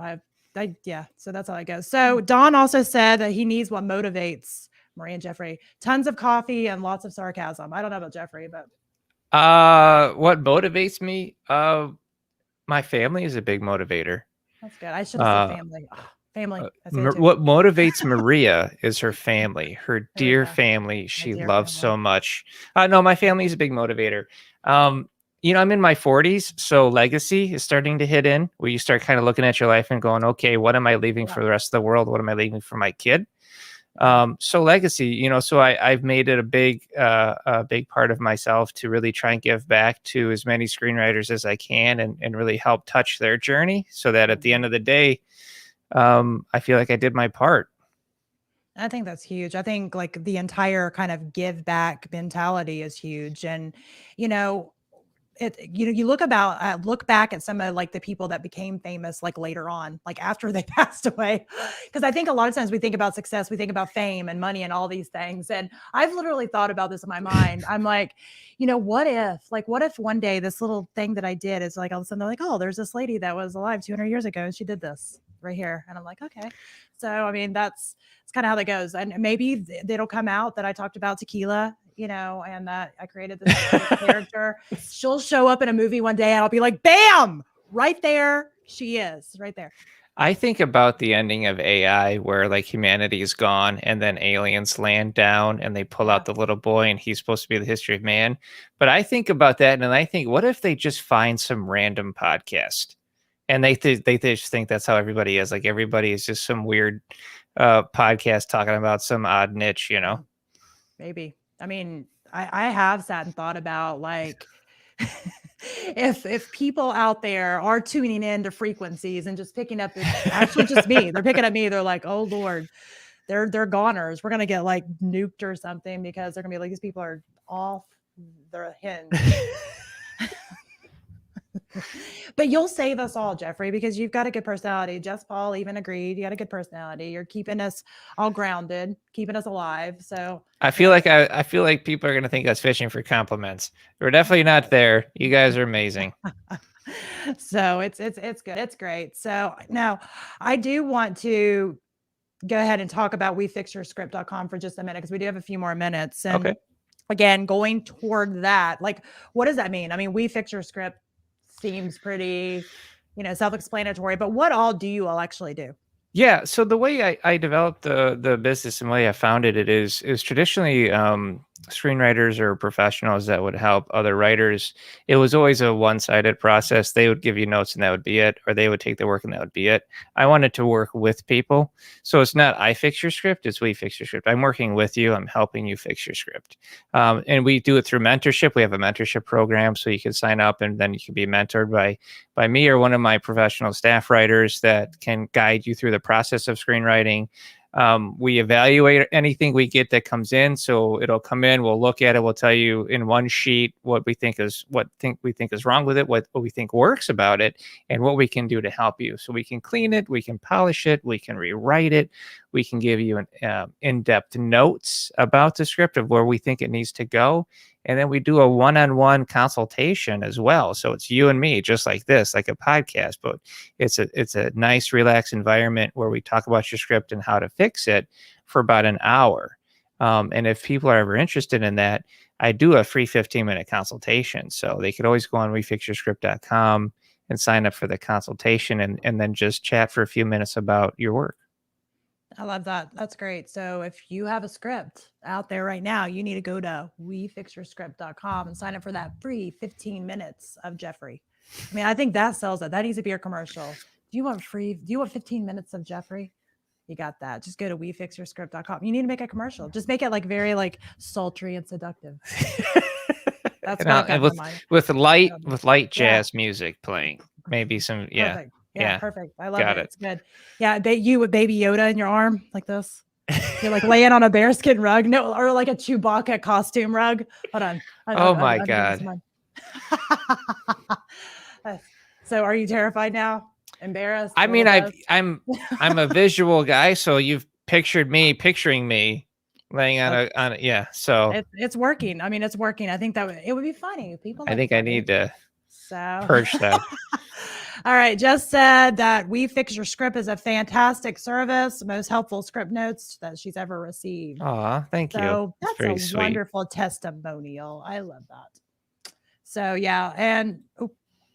Yeah. So that's how it goes. So Don also said that he needs what motivates Marie and Geoffrey: tons of coffee and lots of sarcasm. I don't know about Geoffrey, but what motivates me? My family is a big motivator. That's good. I should have said family. family. I say it too. What motivates Maria is her family, her There we dear go. family. My She dear loves family. so much. No, my family is a big motivator. I'm in my 40s, so legacy is starting to hit in, where you start kind of looking at your life and going, okay, what am I leaving Yeah. for the rest of the world? What am I leaving for my kid? Right. So legacy, so I've made it a big part of myself to really try and give back to as many screenwriters as I can, and really help touch their journey, so that at the end of the day, I feel like I did my part. I think that's huge. I think like the entire kind of give back mentality is huge. And, you know, you look back at some of like the people that became famous like later on, like after they passed away. Because I think a lot of times we think about success, we think about fame and money and all these things. And I've literally thought about this in my mind. I'm like, what if one day this little thing that I did is like all of a sudden they're like, oh, there's this lady that was alive 200 years ago and she did this right here. And I'm like, okay. So I mean, it's kind of how that goes. And maybe it'll come out that I talked about tequila, and that I created this character. She'll show up in a movie one day and I'll be like, bam, right there. She is right there. I think about the ending of AI, where like humanity is gone and then aliens land down and they pull Yeah. out the little boy and he's supposed to be the history of man. But I think about that and I think, what if they just find some random podcast and they just think that's how everybody is? Like everybody is just some weird podcast talking about some odd niche, Maybe. I mean, I have sat and thought about like if people out there are tuning in to frequencies and just picking up, it's actually just me. They're picking up me. They're like, oh Lord, they're goners. We're gonna get like nuked or something because they're gonna be like, these people are off their hinge. But you'll save us all, Geoffrey, because you've got a good personality. Jess Paul even agreed. You got a good personality. You're keeping us all grounded, keeping us alive. So I feel like I feel like people are gonna think I was fishing for compliments. We're definitely not there. You guys are amazing. So it's good. It's great. So now I do want to go ahead and talk about wefixyourscript.com for just a minute because we do have a few more minutes. And Okay. again, going toward that, like, what does that mean? I mean, We Fix Your Script seems pretty, self-explanatory, but what all do you all actually do? Yeah. So the way I developed the business and the way I founded it is traditionally screenwriters or professionals that would help other writers. It was always a one-sided process. They would give you notes and that would be it, or they would take the work and that would be it. I wanted to work with people. So it's not I fix your script, it's we fix your script. I'm working with you. I'm helping you fix your script. And we do it through mentorship. We have a mentorship program, so you can sign up and then you can be mentored by me or one of my professional staff writers that can guide you through the process of screenwriting. We evaluate anything we get that comes in. So it'll come in, we'll look at it, we'll tell you in one sheet what we think is wrong with it, what we think works about it, and what we can do to help you. So we can clean it, we can polish it, we can rewrite it, we can give you an in-depth notes about the script of where we think it needs to go. And then we do a one-on-one consultation as well. So it's you and me, just like this, like a podcast, but it's a nice, relaxed environment where we talk about your script and how to fix it for about an hour. And if people are ever interested in that, I do a free 15-minute consultation. So they could always go on wefixyourscript.com and sign up for the consultation and then just chat for a few minutes about your work. I love that. That's great. So if you have a script out there right now, you need to go to wefixyourscript.com and sign up for that free 15 minutes of Geoffrey. I mean, I think that sells it. That needs to be your commercial. Do you want 15 minutes of Geoffrey? You got that. Just go to wefixyourscript.com. You need to make a commercial. Just make it like very like sultry and seductive. That's what I've got in mind. With light jazz music playing. Maybe some Perfect. Yeah, perfect. I love Got it. It's good. Yeah, you with Baby Yoda in your arm like this. You're like laying on a bearskin rug, no, or like a Chewbacca costume rug. Hold on. Oh my God. So, are you terrified now? Embarrassed? I mean, I'm a visual guy, so you've picturing me laying on yeah. So it's working. I mean, it's working. I think that it would be funny. People. I think I need to So purge that. All right. Just said that We Fix Your Script is a fantastic service, most helpful script notes that she's ever received. Aw, thank you. So That's that's very a sweet. wonderful testimonial. I love that. So yeah. And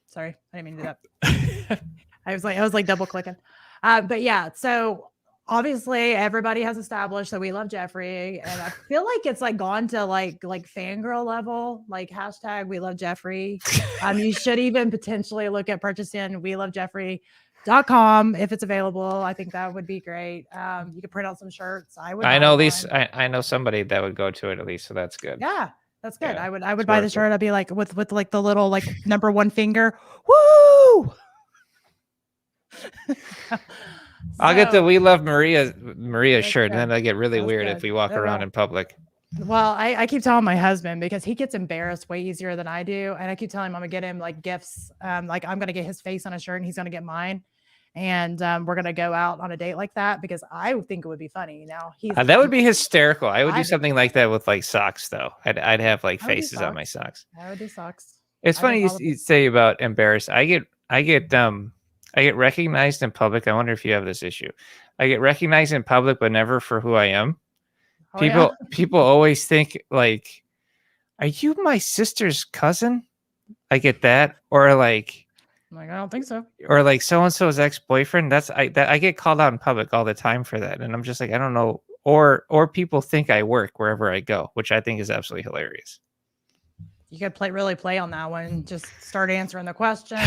sorry, I didn't mean to do that. I was like double clicking. But yeah, so obviously everybody has established that we love Geoffrey, and I feel like it's like gone to like fangirl level, like hashtag we love Geoffrey. You should even potentially look at purchasing we love Geoffrey.com if it's available. I think that would be great. You could print out some shirts. I would I buy know at least one. I know somebody that would go to it at least, so that's good. Yeah, that's good. Yeah, I would it's buy the worth it. shirt. I'd be like with like the little like number one finger. Woo! I'll get the So, We Love Maria that's shirt, and good. then I get really That's weird good. if we walk That around will. in public. Well, I keep telling my husband because he gets embarrassed way easier than I do. And I keep telling him I'm gonna get him like gifts. Like I'm gonna get his face on a shirt and he's gonna get mine. And we're gonna go out on a date like that because I think it would be funny. Now That would be hysterical. I would do I- something like that with like socks, though. I'd have like I would do faces on my socks. socks. I would do socks. It's I think funny all of you say about embarrassed. I get recognized in public. I wonder if you have this issue. I get recognized in public, but never for who I am. Oh, yeah? People always think like, "Are you my sister's cousin?" I get that, or like I'm like, I don't think so. so and so's ex boyfriend. I get called out in public all the time for that, and I'm just like, I don't know. Or people think I work wherever I go, which I think is absolutely hilarious. You could really play on that one. Just start answering the questions,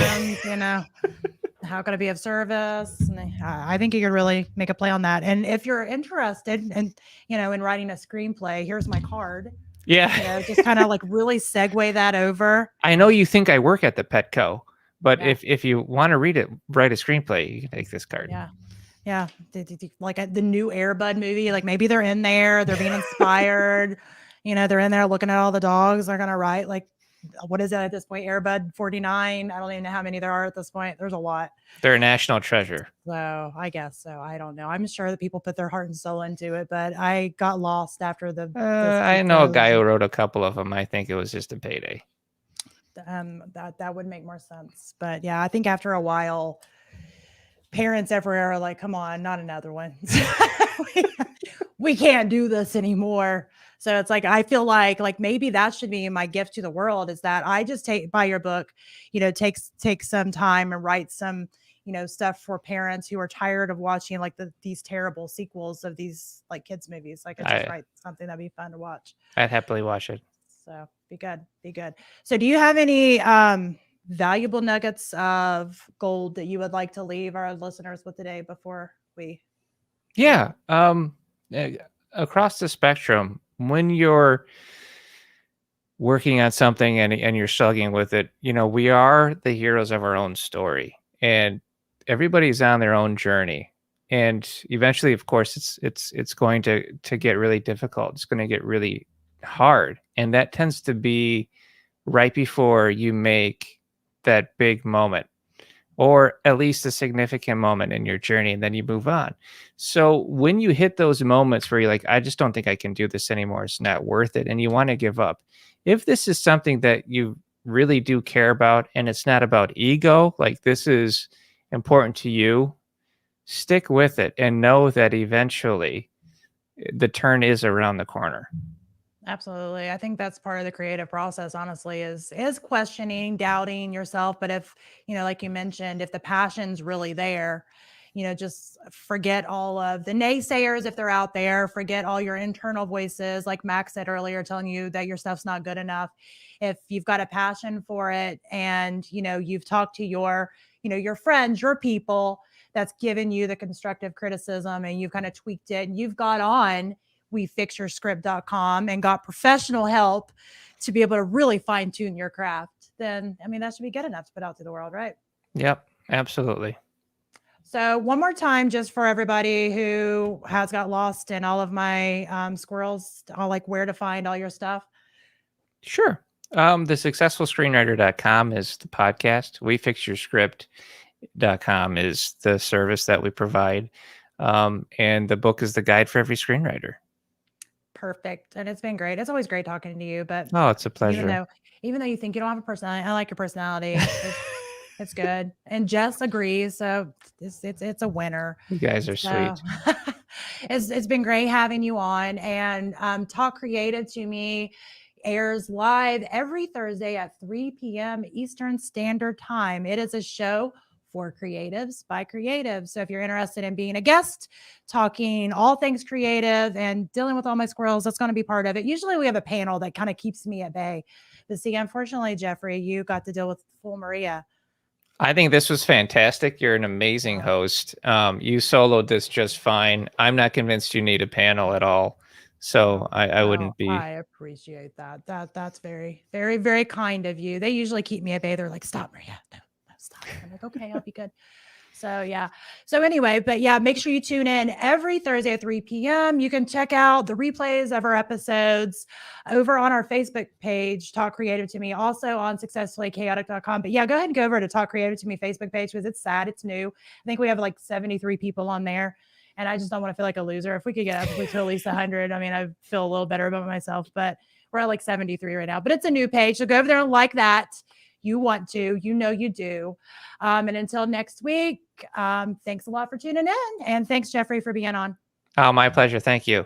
how can I be of service? And I think you could really make a play on that. And if you're interested in writing a screenplay, here's my card. Yeah. Just kind of like really segue that over. I know you think I work at the Petco, but Yeah. if you want to write a screenplay, you can take this card. Yeah. Yeah. Like the new Air Bud movie, like maybe they're in there, they're being inspired. They're in there looking at all the dogs. They're going to write like, what is it at this point? Air Bud 49. I don't even know how many there are at this point. There's a lot. They're a national treasure. So I guess so. I don't know. I'm sure that people put their heart and soul into it, but I got lost after the. I know a guy who wrote a couple of them. I think it was just a payday. That would make more sense. But yeah, I think after a while, parents everywhere are like, come on, not another one. We can't do this anymore. So it's like, I feel like maybe that should be my gift to the world is that I just buy your book, take some time and write some, stuff for parents who are tired of watching like these terrible sequels of these like kids movies. Like I just write something that'd be fun to watch. I'd happily watch it. So be good. So do you have any valuable nuggets of gold that you would like to leave our listeners with today before we? Yeah. Across the spectrum, when you're working on something and you're struggling with it, we are the heroes of our own story, and everybody's on their own journey. And eventually, of course, it's going to get really difficult. It's going to get really hard, and that tends to be right before you make that big moment, or at least a significant moment in your journey, and then you move on. So when you hit those moments where you're like, I just don't think I can do this anymore, it's not worth it, and you want to give up, if this is something that you really do care about and it's not about ego, like this is important to you, stick with it and know that eventually the turn is around the corner. Absolutely. I think that's part of the creative process, honestly, is questioning, doubting yourself. But if, like you mentioned, if the passion's really there, just forget all of the naysayers if they're out there, forget all your internal voices, like Max said earlier, telling you that your stuff's not good enough. If you've got a passion for it and, you've talked to your friends, your people that's given you the constructive criticism and you've kind of tweaked it and you've got on wefixyourscript.com and got professional help to be able to really fine tune your craft, then, that should be good enough to put out to the world, right? Yep, absolutely. So one more time, just for everybody who has got lost in all of my squirrels, like where to find all your stuff. Sure. TheSuccessfulScreenwriter.com is the podcast. WeFixYourScript.com is the service that we provide. And the book is the guide for every screenwriter. Perfect. And it's been great. It's always great talking to you, but it's a pleasure. Even though you think you don't have a personality, I like your personality. It's good. And Jess agrees. So it's a winner. You guys are sweet. It's been great having you on. And Talk Creative to Me airs live every Thursday at 3 p.m. Eastern Standard Time. It is a show for creatives by creatives. So if you're interested in being a guest, talking all things creative and dealing with all my squirrels, that's going to be part of it. Usually we have a panel that kind of keeps me at bay. But see, unfortunately, Geoffrey, you got to deal with full Maria. I think this was fantastic. You're an amazing host. You soloed this just fine. I'm not convinced you need a panel at all. So I wouldn't be. I appreciate that. That's very, very, very kind of you. They usually keep me at bay. They're like, stop, Maria. No, stop. I'm like, okay, I'll be good. So yeah. So anyway, but yeah, make sure you tune in every Thursday at 3 p.m. You can check out the replays of our episodes over on our Facebook page, Talk Creative to Me, also on successfullychaotic.com. But yeah, go ahead and go over to Talk Creative to Me Facebook page because it's sad. It's new. I think we have like 73 people on there. And I just don't want to feel like a loser. If we could get up to at least 100, I mean, I feel a little better about myself, but we're at like 73 right now. But it's a new page. So go over there and like that. You want to, you know you do. And until next week, thanks a lot for tuning in. And thanks, Geoffrey, for being on. Oh, my pleasure. Thank you.